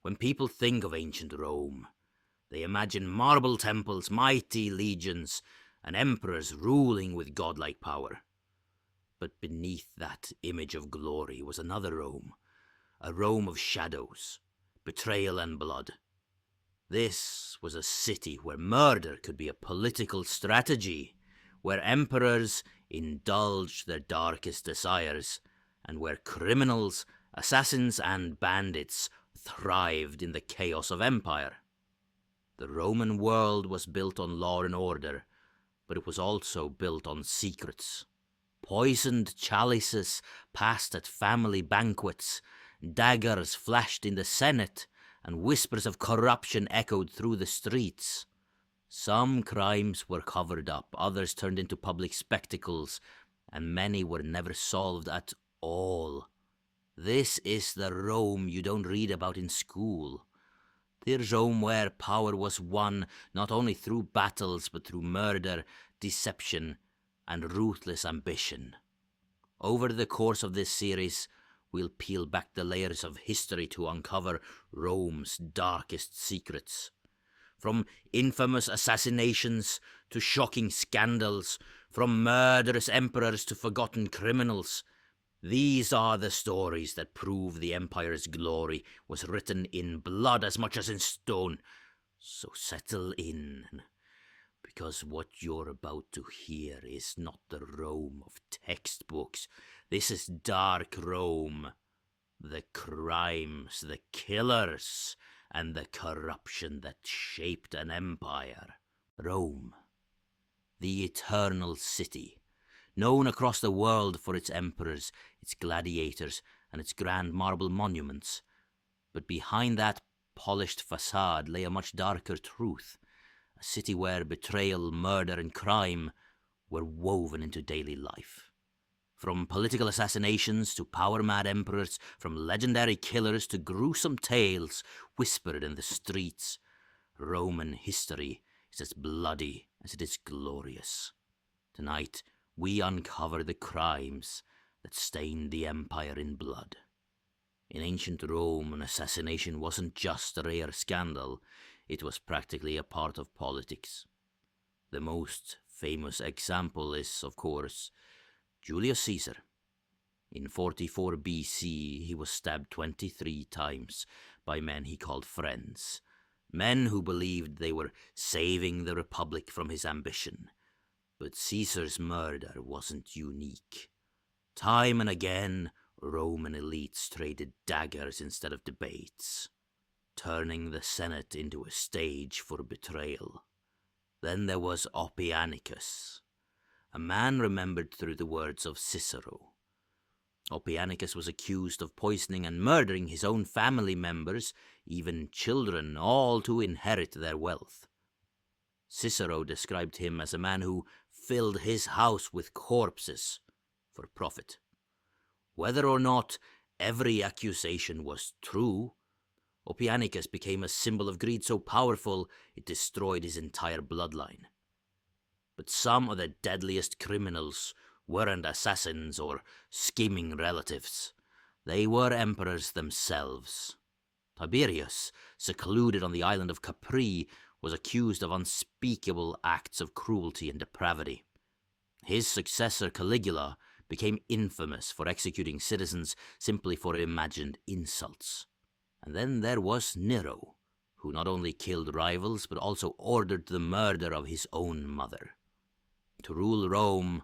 When people think of ancient Rome, they imagine marble temples, mighty legions, and emperors ruling with godlike power. But beneath that image of glory was another Rome, a Rome of shadows, betrayal and blood. This was a city where murder could be a political strategy, where emperors indulged their darkest desires, and where criminals, assassins, and bandits thrived in the chaos of empire. The Roman world was built on law and order, but it was also built on secrets. Poisoned chalices passed at family banquets, daggers flashed in the Senate, and whispers of corruption echoed through the streets. Some crimes were covered up, others turned into public spectacles, and many were never solved at all. This is the Rome you don't read about in school. The Rome where power was won not only through battles, but through murder, deception, and ruthless ambition. Over the course of this series, we'll peel back the layers of history to uncover Rome's darkest secrets. From infamous assassinations to shocking scandals, from murderous emperors to forgotten criminals, these are the stories that prove the empire's glory was written in blood as much as in stone. So settle in, because what you're about to hear is not the Rome of textbooks. This is dark Rome. The crimes, the killers, and the corruption that shaped an empire. Rome, the eternal city, known across the world for its emperors, its gladiators, and its grand marble monuments. But behind that polished facade lay a much darker truth, a city where betrayal, murder, and crime were woven into daily life. From political assassinations to power-mad emperors, from legendary killers to gruesome tales whispered in the streets, Roman history is as bloody as it is glorious. Tonight, we uncover the crimes that stained the empire in blood. In ancient Rome, an assassination wasn't just a rare scandal, it was practically a part of politics. The most famous example is, of course, Julius Caesar. In 44 BC, he was stabbed 23 times by men he called friends, men who believed they were saving the Republic from his ambition. But Caesar's murder wasn't unique. Time and again, Roman elites traded daggers instead of debates, turning the Senate into a stage for betrayal. Then there was Oppianicus, a man remembered through the words of Cicero. Oppianicus was accused of poisoning and murdering his own family members, even children, all to inherit their wealth. Cicero described him as a man who filled his house with corpses for profit. Whether or not every accusation was true, Oppianicus became a symbol of greed so powerful it destroyed his entire bloodline. But some of the deadliest criminals weren't assassins or scheming relatives. They were emperors themselves. Tiberius, secluded on the island of Capri, was accused of unspeakable acts of cruelty and depravity. His successor Caligula became infamous for executing citizens simply for imagined insults. And then there was Nero, who not only killed rivals but also ordered the murder of his own mother. To rule Rome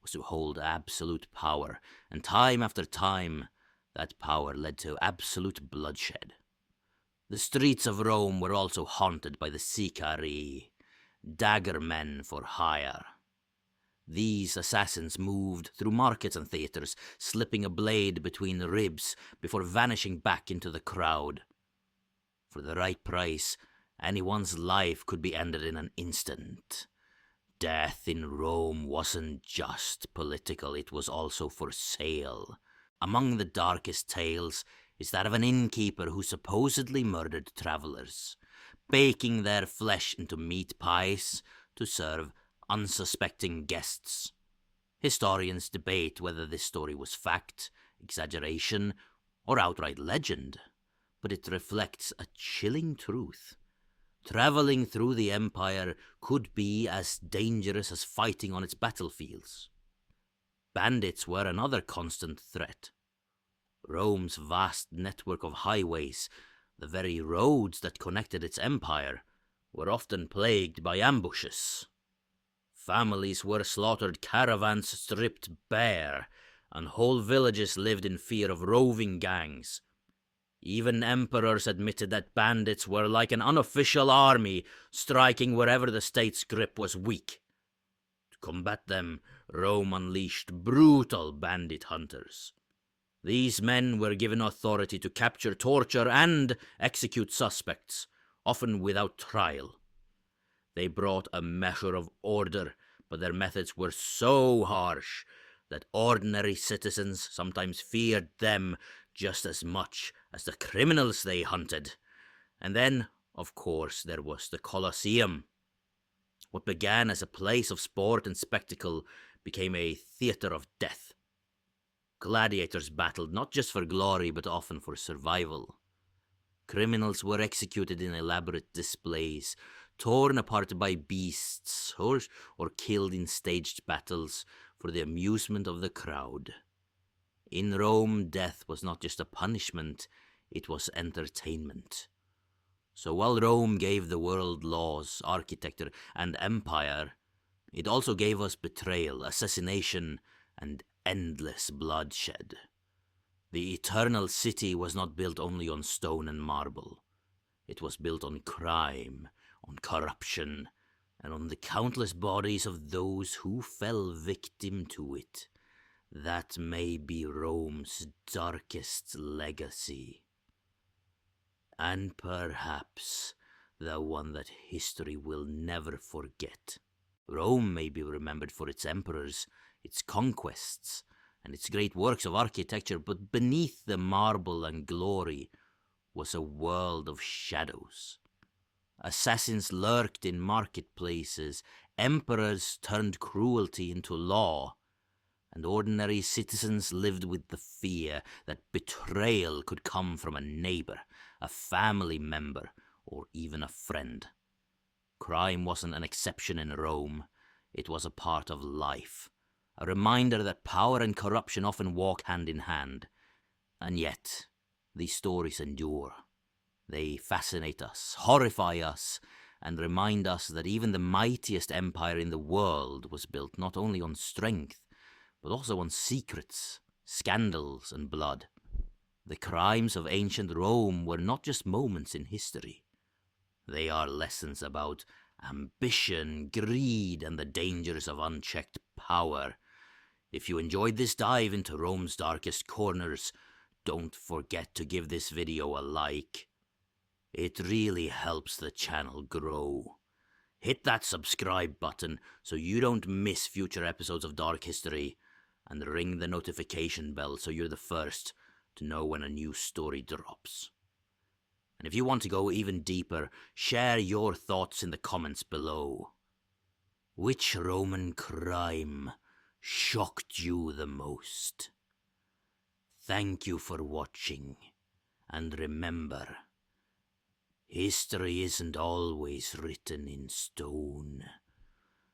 was to hold absolute power, and time after time, that power led to absolute bloodshed. The streets of Rome were also haunted by the sicarii, dagger-men for hire. These assassins moved through markets and theatres, slipping a blade between the ribs before vanishing back into the crowd. For the right price, anyone's life could be ended in an instant. Death in Rome wasn't just political, it was also for sale. Among the darkest tales is that of an innkeeper who supposedly murdered travellers, baking their flesh into meat pies to serve unsuspecting guests. Historians debate whether this story was fact, exaggeration, or outright legend, but it reflects a chilling truth. Traveling through the empire could be as dangerous as fighting on its battlefields. Bandits were another constant threat. Rome's vast network of highways, the very roads that connected its empire, were often plagued by ambushes. Families were slaughtered, caravans stripped bare, and whole villages lived in fear of roving gangs. Even emperors admitted that bandits were like an unofficial army, striking wherever the state's grip was weak. To combat them, Rome unleashed brutal bandit hunters. These men were given authority to capture, torture, and execute suspects, often without trial. They brought a measure of order, but their methods were so harsh that ordinary citizens sometimes feared them just as much as the criminals they hunted. And then, of course, there was the Colosseum. What began as a place of sport and spectacle became a theatre of death. Gladiators battled not just for glory, but often for survival. Criminals were executed in elaborate displays, torn apart by beasts, or killed in staged battles for the amusement of the crowd. In Rome, death was not just a punishment, it was entertainment. So while Rome gave the world laws, architecture, and empire, it also gave us betrayal, assassination, and endless bloodshed. The eternal city was not built only on stone and marble. It was built on crime, on corruption, and on the countless bodies of those who fell victim to it. That may be Rome's darkest legacy. And perhaps the one that history will never forget. Rome may be remembered for its emperors, its conquests, and its great works of architecture, but beneath the marble and glory was a world of shadows. Assassins lurked in marketplaces, emperors turned cruelty into law, and ordinary citizens lived with the fear that betrayal could come from a neighbor, a family member, or even a friend. Crime wasn't an exception in Rome, it was a part of life, a reminder that power and corruption often walk hand in hand. And yet, these stories endure. They fascinate us, horrify us, and remind us that even the mightiest empire in the world was built not only on strength, but also on secrets, scandals, and blood. The crimes of ancient Rome were not just moments in history. They are lessons about ambition, greed, and the dangers of unchecked power. If you enjoyed this dive into Rome's darkest corners, don't forget to give this video a like. It really helps the channel grow. Hit that subscribe button so you don't miss future episodes of Dark History, and ring the notification bell so you're the first to know when a new story drops. And if you want to go even deeper, share your thoughts in the comments below. Which Roman crime shocked you the most? Thank you for watching, and remember, history isn't always written in stone.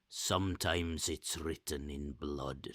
Sometimes it's written in blood.